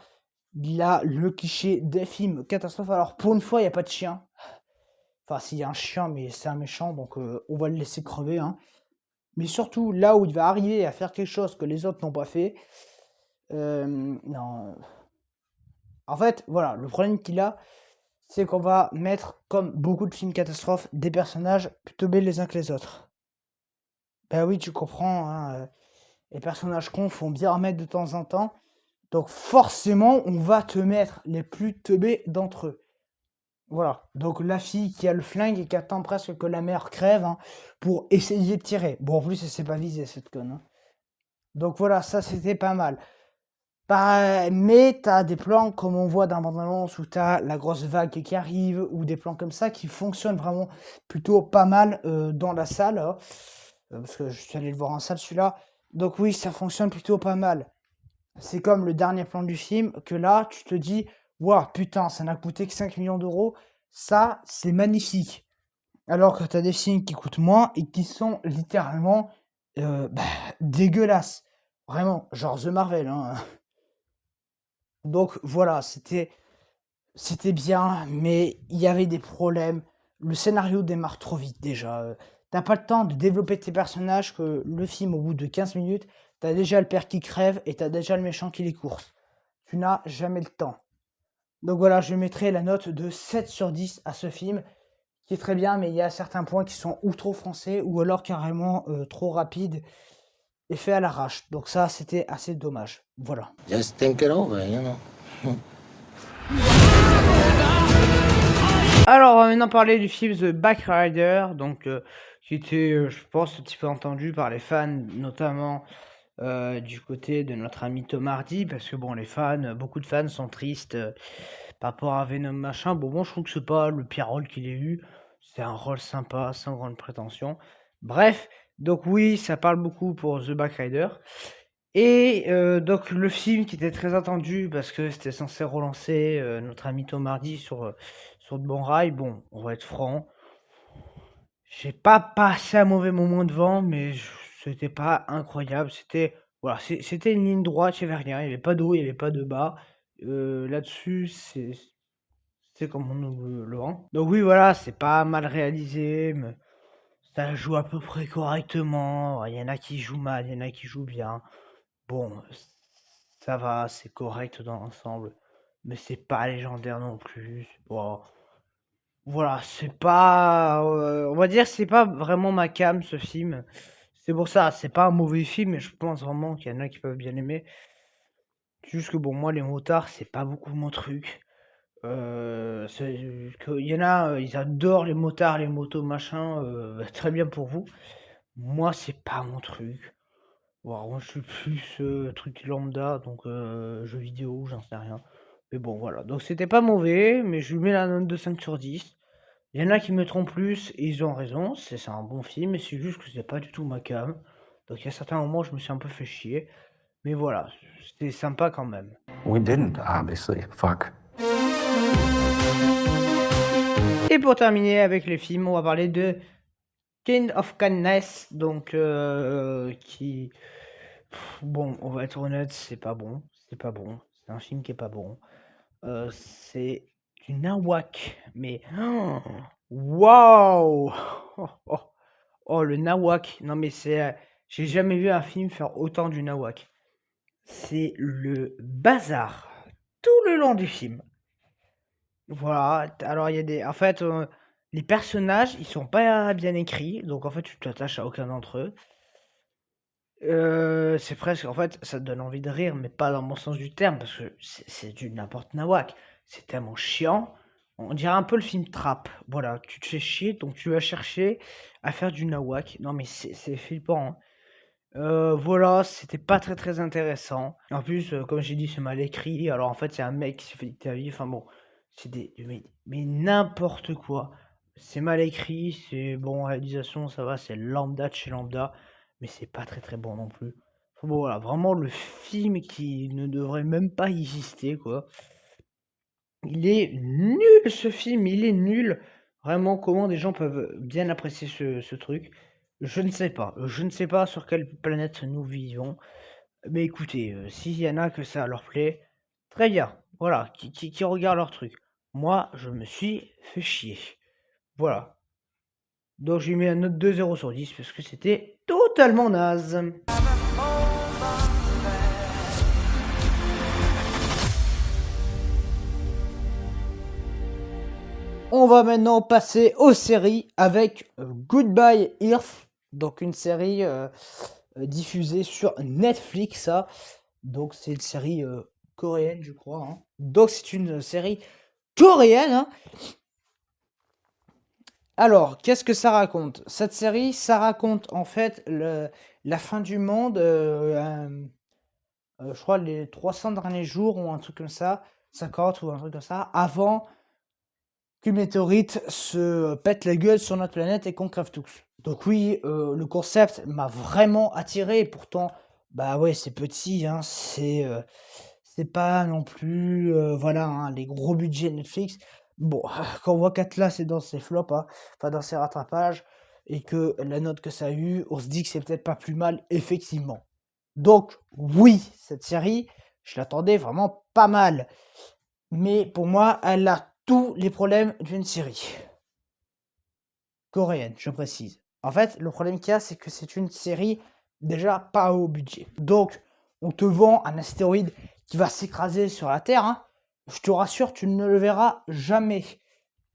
il y a le cliché des films catastrophes. Alors, pour une fois, il n'y a pas de chien. Enfin, s'il y a un chien, mais c'est un méchant, donc on va le laisser crever, hein. Mais surtout, là où il va arriver à faire quelque chose que les autres n'ont pas fait, non. En fait, voilà, le problème qu'il a, c'est qu'on va mettre, comme beaucoup de films catastrophes, des personnages plus teubés les uns que les autres. Ben oui, tu comprends, hein, les personnages cons font bien remettre de temps en temps, donc forcément, on va te mettre les plus teubés d'entre eux. Voilà. Donc la fille qui a le flingue et qui attend presque que la mère crève, hein, pour essayer de tirer. Bon, en plus, elle s'est pas visée, cette conne, hein. Donc voilà, ça c'était pas mal. Mais t'as des plans comme on voit dans bande-annonce où t'as la grosse vague qui arrive, ou des plans comme ça qui fonctionnent vraiment plutôt pas mal dans la salle, hein. Parce que je suis allé le voir en salle celui-là. Donc oui, ça fonctionne plutôt pas mal. C'est comme le dernier plan du film, que là, tu te dis, waouh, putain, ça n'a coûté que 5 millions d'euros. Ça, c'est magnifique. Alors que tu as des films qui coûtent moins et qui sont littéralement bah, dégueulasses. Vraiment, genre The Marvel, hein. Donc voilà, c'était bien, mais il y avait des problèmes. Le scénario démarre trop vite déjà. T'as pas le temps de développer tes personnages, que le film, au bout de 15 minutes, t'as déjà le père qui crève et t'as déjà le méchant qui les course. Tu n'as jamais le temps. Donc voilà, je mettrai la note de 7 sur 10 à ce film, qui est très bien, mais il y a certains points qui sont ou trop français, ou alors carrément trop rapides et fait à l'arrache. Donc ça, c'était assez dommage. Voilà. Just think it over, you know. Alors, on va maintenant parler du film The Backrider, donc qui était, je pense, un petit peu entendu par les fans, notamment du côté de notre ami Tom Hardy, parce que bon, les fans, beaucoup de fans sont tristes par rapport à Venom machin. Bon, moi je trouve que c'est pas le pire rôle qu'il ait eu, c'est un rôle sympa, sans grande prétention. Bref, donc oui, ça parle beaucoup pour The Backrider. Et donc le film qui était très attendu parce que c'était censé relancer notre ami Tom Hardy sur de bons rails. Bon, on va être franc, j'ai pas passé un mauvais moment devant, mais c'était pas incroyable. C'était voilà, c'était une ligne droite, il y avait rien, il y avait pas de haut, il y avait pas de bas. Là-dessus, c'est comme on nous le rend. Donc oui, voilà, c'est pas mal réalisé, mais ça joue à peu près correctement. Il y en a qui jouent mal, il y en a qui jouent bien. Bon, ça va, c'est correct dans l'ensemble, mais c'est pas légendaire non plus. Bon, voilà, c'est pas, on va dire, c'est pas vraiment ma came ce film. C'est pour ça, c'est pas un mauvais film, mais je pense vraiment qu'il y en a qui peuvent bien aimer. C'est juste que bon, moi, les motards, c'est pas beaucoup mon truc. Il y en a, ils adorent les motards, les motos, machin. Très bien pour vous. Moi, c'est pas mon truc. Bon, moi, je suis plus truc lambda, donc jeux vidéo, j'en sais rien. Mais bon, voilà. Donc, c'était pas mauvais, mais je lui mets la note de 5 sur 10. Il y en a qui mettront plus, et ils ont raison. C'est un bon film, mais c'est juste que c'est pas du tout ma came. Donc, il y a certains moments, je me suis un peu fait chier. Mais voilà, c'était sympa quand même. We didn't, obviously. Fuck. Et pour terminer avec les films, on va parler de Kind of Kindness, donc qui... Bon, on va être honnête, c'est pas bon. C'est pas bon. C'est un film qui est pas bon. C'est du nawak. Mais... Waouh. Oh, le nawak. Non mais c'est... J'ai jamais vu un film faire autant du nawak. C'est le bazar. Tout le long du film. Voilà. Alors il y a des... En fait, les personnages, ils sont pas bien écrits. Donc en fait, tu t'attaches à aucun d'entre eux. C'est presque, en fait, ça te donne envie de rire, mais pas dans le bon sens du terme, parce que c'est du n'importe nawak. C'est tellement chiant. On dirait un peu le film Trap. Voilà, tu te fais chier, donc tu vas chercher à faire du nawak. Non, mais c'est flippant, hein. Voilà, c'était pas très très intéressant. En plus, comme j'ai dit, c'est mal écrit. Alors en fait, c'est un mec qui s'est fait dicter la vie. Enfin bon, c'est des. Mais n'importe quoi. C'est mal écrit, c'est bon, réalisation, ça va, c'est lambda de chez lambda, mais c'est pas très très bon non plus. Enfin bon, voilà, vraiment le film qui ne devrait même pas exister, quoi. Il est nul ce film, il est nul. Vraiment, comment des gens peuvent bien apprécier ce truc? Je ne sais pas. Je ne sais pas sur quelle planète nous vivons. Mais écoutez, s'il y en a que ça leur plaît, très bien. Voilà, qui regardent leur truc. Moi, je me suis fait chier. Voilà. Donc j'ai mis un note de 0 sur 10 parce que c'était totalement naze. On va maintenant passer aux séries avec Goodbye Earth, donc une série diffusée sur Netflix, ça. Donc c'est une série coréenne, je crois, hein. Donc c'est une série coréenne, hein, Alors, qu'est-ce que ça raconte? Cette série, ça raconte en fait la fin du monde, je crois les 300 derniers jours ou un truc comme ça, 50 ou un truc comme ça, avant qu'une météorite se pète la gueule sur notre planète et qu'on crève tous. Donc oui, le concept m'a vraiment attiré et pourtant, bah ouais, c'est petit, hein, c'est pas non plus, voilà, hein, les gros budgets Netflix. Bon, quand on voit qu'Atlas est dans ses flops, hein, enfin dans ses rattrapages, et que la note que ça a eu, on se dit que c'est peut-être pas plus mal, effectivement. Donc oui, cette série, je l'attendais vraiment pas mal. Mais pour moi, elle a tous les problèmes d'une série coréenne, je précise. En fait, le problème qu'il y a, c'est que c'est une série déjà pas haut budget. Donc, on te vend un astéroïde qui va s'écraser sur la Terre, hein. Je te rassure, tu ne le verras jamais.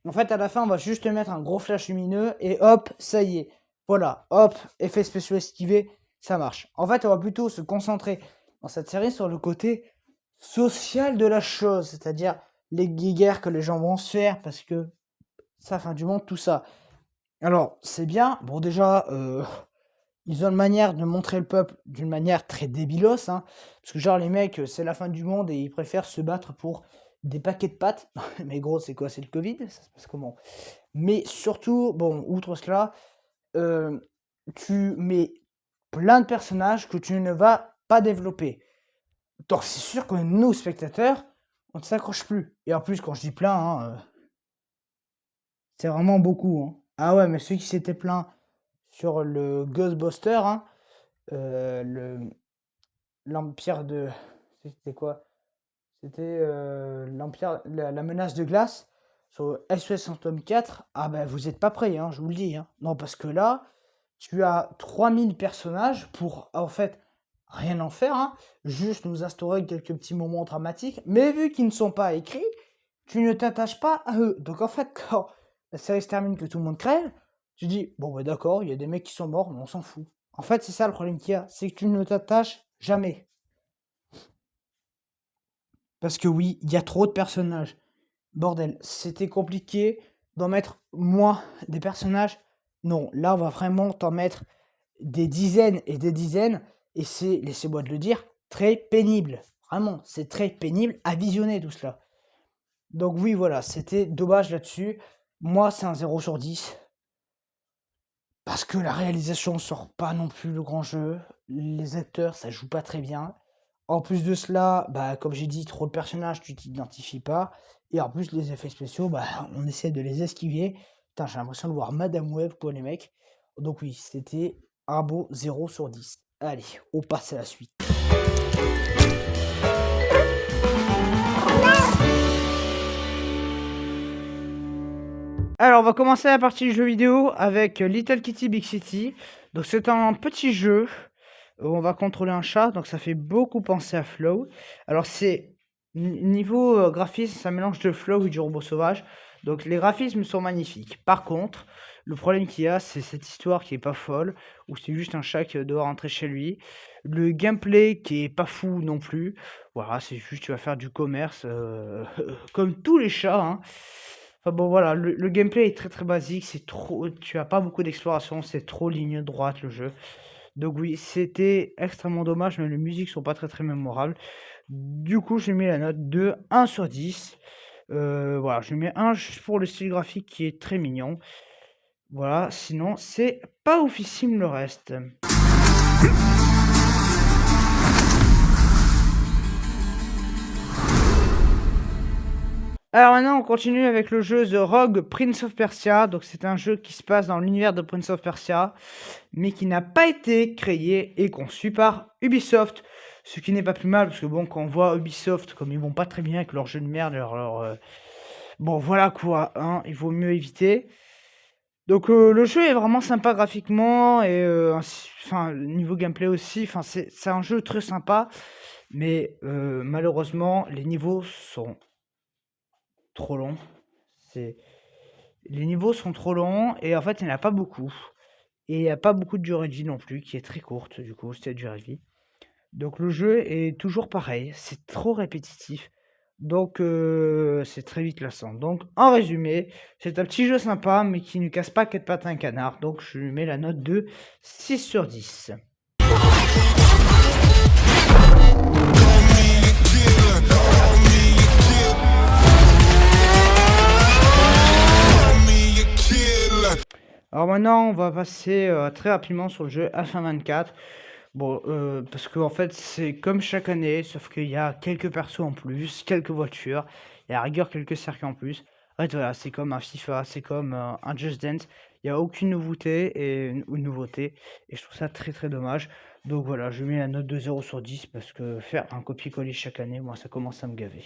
En fait, à la fin, on va juste te mettre un gros flash lumineux et hop, ça y est. Voilà, hop, effets spéciaux esquivés, ça marche. En fait, on va plutôt se concentrer dans cette série sur le côté social de la chose, c'est-à-dire les guerres que les gens vont se faire parce que ça, fin du monde, tout ça. Alors, c'est bien. Bon, déjà, ils ont une manière de montrer le peuple d'une manière très débilos, hein. Parce que genre, les mecs, c'est la fin du monde et ils préfèrent se battre pour des paquets de pâtes. Mais gros, c'est quoi? C'est le Covid? Ça se passe comment? Mais surtout, bon, outre cela, tu mets plein de personnages que tu ne vas pas développer. Donc c'est sûr que nous, spectateurs, on ne s'accroche plus. Et en plus, quand je dis plein, hein, c'est vraiment beaucoup, hein. Ah ouais, mais ceux qui s'étaient plaints sur le Ghostbuster, hein, le l'Empire de... C'était quoi? C'était l'Empire, la menace de glace sur SOS Fantôme 4. Ah ben vous êtes pas prêts, hein, je vous le dis, hein. Non, parce que là, tu as 3000 personnages pour, en fait, rien en faire, hein, juste nous instaurer quelques petits moments dramatiques, mais vu qu'ils ne sont pas écrits, tu ne t'attaches pas à eux. Donc en fait, quand la série se termine, que tout le monde crève, tu dis, bon bah d'accord, il y a des mecs qui sont morts, mais on s'en fout. En fait, c'est ça le problème qu'il y a, c'est que tu ne t'attaches jamais. Parce que oui, il y a trop de personnages. Bordel, c'était compliqué d'en mettre moins des personnages. Non, là, on va vraiment t'en mettre des dizaines et des dizaines. Et c'est, laissez-moi de le dire, très pénible. Vraiment, c'est très pénible à visionner tout cela. Donc oui, voilà, c'était dommage là-dessus. Moi, c'est un 0 sur 10. Parce que la réalisation sort pas non plus le grand jeu. Les acteurs, ça joue pas très bien. En plus de cela, bah, comme j'ai dit, trop de personnages, tu t'identifies pas. Et en plus, les effets spéciaux, bah, on essaie de les esquiver. Putain, j'ai l'impression de voir Madame Web, quoi, les mecs. Donc oui, c'était un beau 0 sur 10. Allez, on passe à la suite. Alors, on va commencer la partie jeu vidéo avec Little Kitty Big City. Donc, c'est un petit jeu où on va contrôler un chat. Donc, ça fait beaucoup penser à Flow. Alors, c'est niveau graphisme, c'est un mélange de Flow et du robot sauvage. Donc, les graphismes sont magnifiques. Par contre, le problème qu'il y a, c'est cette histoire qui est pas folle, où c'est juste un chat qui doit rentrer chez lui. Le gameplay qui est pas fou non plus. Voilà, c'est juste tu vas faire du commerce comme tous les chats, hein. Enfin bon voilà, le gameplay est très très basique, c'est trop, tu as pas beaucoup d'exploration, c'est trop ligne droite le jeu. Donc oui, c'était extrêmement dommage, mais les musiques sont pas très très mémorables. Du coup, j'ai mis la note de 1 sur 10. Voilà, je mets 1 juste pour le style graphique qui est très mignon. Voilà, sinon c'est pas oufissime le reste. Alors maintenant, on continue avec le jeu The Rogue Prince of Persia. Donc c'est un jeu qui se passe dans l'univers de Prince of Persia, mais qui n'a pas été créé et conçu par Ubisoft. Ce qui n'est pas plus mal, parce que bon, quand on voit Ubisoft, comme ils vont pas très bien avec leurs jeux de merde, bon voilà quoi, hein, il vaut mieux éviter. Donc le jeu est vraiment sympa graphiquement, et enfin, niveau gameplay aussi, enfin, c'est un jeu très sympa, mais malheureusement, les niveaux sont trop long. Les niveaux sont trop longs et en fait il n'y en a pas beaucoup. Et il n'y a pas beaucoup de durée de vie non plus, qui est très courte du coup, cette durée de vie. Donc le jeu est toujours pareil, c'est trop répétitif. Donc c'est très vite lassant. Donc en résumé, c'est un petit jeu sympa, mais qui ne casse pas 4 pattes à un canard. Donc je lui mets la note de 6 sur 10. Alors maintenant, on va passer très rapidement sur le jeu F1 24. Bon, parce que en fait, c'est comme chaque année, sauf qu'il y a quelques persos en plus, quelques voitures, et à la rigueur quelques circuits en plus. En fait, voilà, c'est comme un FIFA, c'est comme un Just Dance. Il n'y a aucune nouveauté ou nouveauté, et je trouve ça très très dommage. Donc voilà, je mets la note de 0 sur 10 parce que faire un copier-coller chaque année, moi, ça commence à me gaver.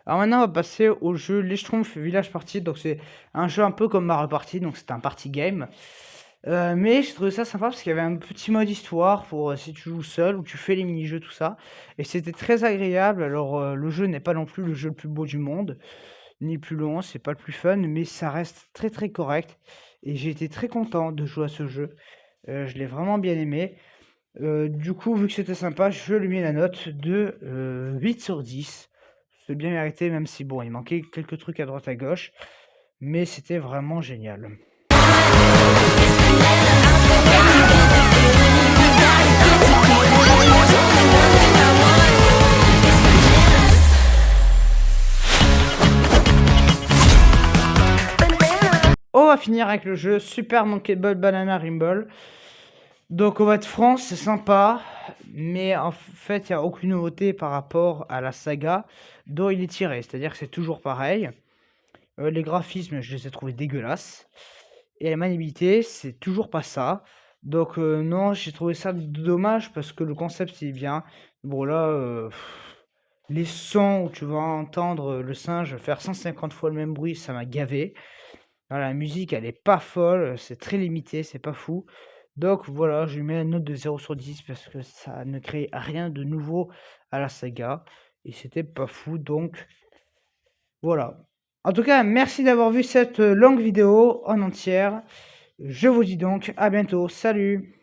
Alors maintenant, on va passer au jeu Les Schtroumpfs Village Party. Donc c'est un jeu un peu comme Mario Party, donc c'est un party game. Mais j'ai trouvé ça sympa parce qu'il y avait un petit mode histoire pour si tu joues seul ou tu fais les mini-jeux, tout ça. Et c'était très agréable. Alors le jeu n'est pas non plus le jeu le plus beau du monde, ni le plus long, c'est pas le plus fun, mais ça reste très très correct. Et j'ai été très content de jouer à ce jeu. Je l'ai vraiment bien aimé. Du coup, vu que c'était sympa, je lui mets la note de 8 sur 10. C'est bien mérité, même si bon, il manquait quelques trucs à droite à gauche, mais c'était vraiment génial. On va finir avec le jeu Super Monkey Ball Banana Rimble. Donc on va être franc, c'est sympa, mais en fait il n'y a aucune nouveauté par rapport à la saga dont il est tiré. C'est-à-dire que c'est toujours pareil. Les graphismes, je les ai trouvés dégueulasses. Et la maniabilité, c'est toujours pas ça. Donc non, j'ai trouvé ça dommage parce que le concept est bien. Bon là, les sons où tu vas entendre le singe faire 150 fois le même bruit, ça m'a gavé. Voilà, la musique, elle est pas folle, c'est très limité, c'est pas fou. Donc voilà, je lui mets une note de 0 sur 10 parce que ça ne crée rien de nouveau à la saga. Et c'était pas fou, donc voilà. En tout cas, merci d'avoir vu cette longue vidéo en entière. Je vous dis donc à bientôt. Salut!